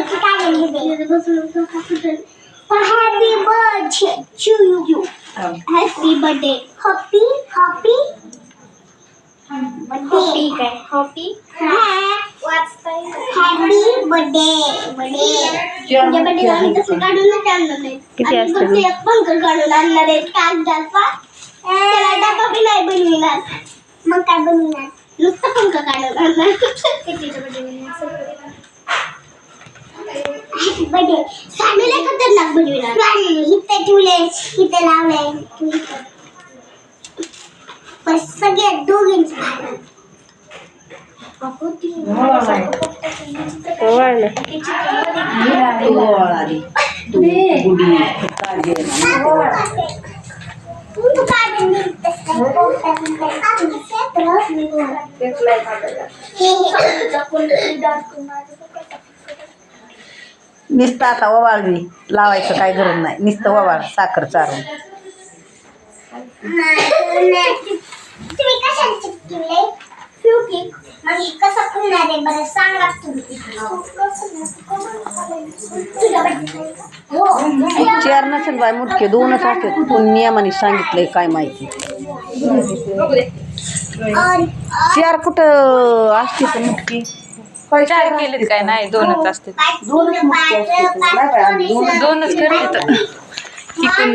Happy birthday to you. Happy birthday. Happy birthday. Happy birthday. तुझ्या birthday आम्ही तसं काढूनच आणलं नाही. किती आम्ही असतं फक्त एक पंख काढून आणणार आहे कागदाचा. त्याला डबा बी नाही बनविणार. मग काय बनविणार? नुसतं पंख काढून आणणार. Happy birthday. फॅमिली खतरनाक बनविणार. इथे ठेवले, इथे लावले. बस सगळ्यात दोघींचं खाणार. नुसतं आता ओवाळवी लावायचं काय गरज नाही. नुसतं ओवाळ साखर चारून. तुम्ही कशाने चिपकिले? कसं खुलणार आहे बरं सांगा तुम्ही. चेअर नसेल बाय मुटके दोनच असतात. कोण नियमाने सांगितलंय काय माहिती. चेअर कुठं असते तर मुटकी चार केलेत काय नाही दोनच असते. दोनच मुटके असते. दोनच करते तिकून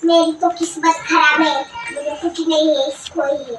मेरी तो किस्मत खराब है, मुझे कुछ नहीं है, कोई है.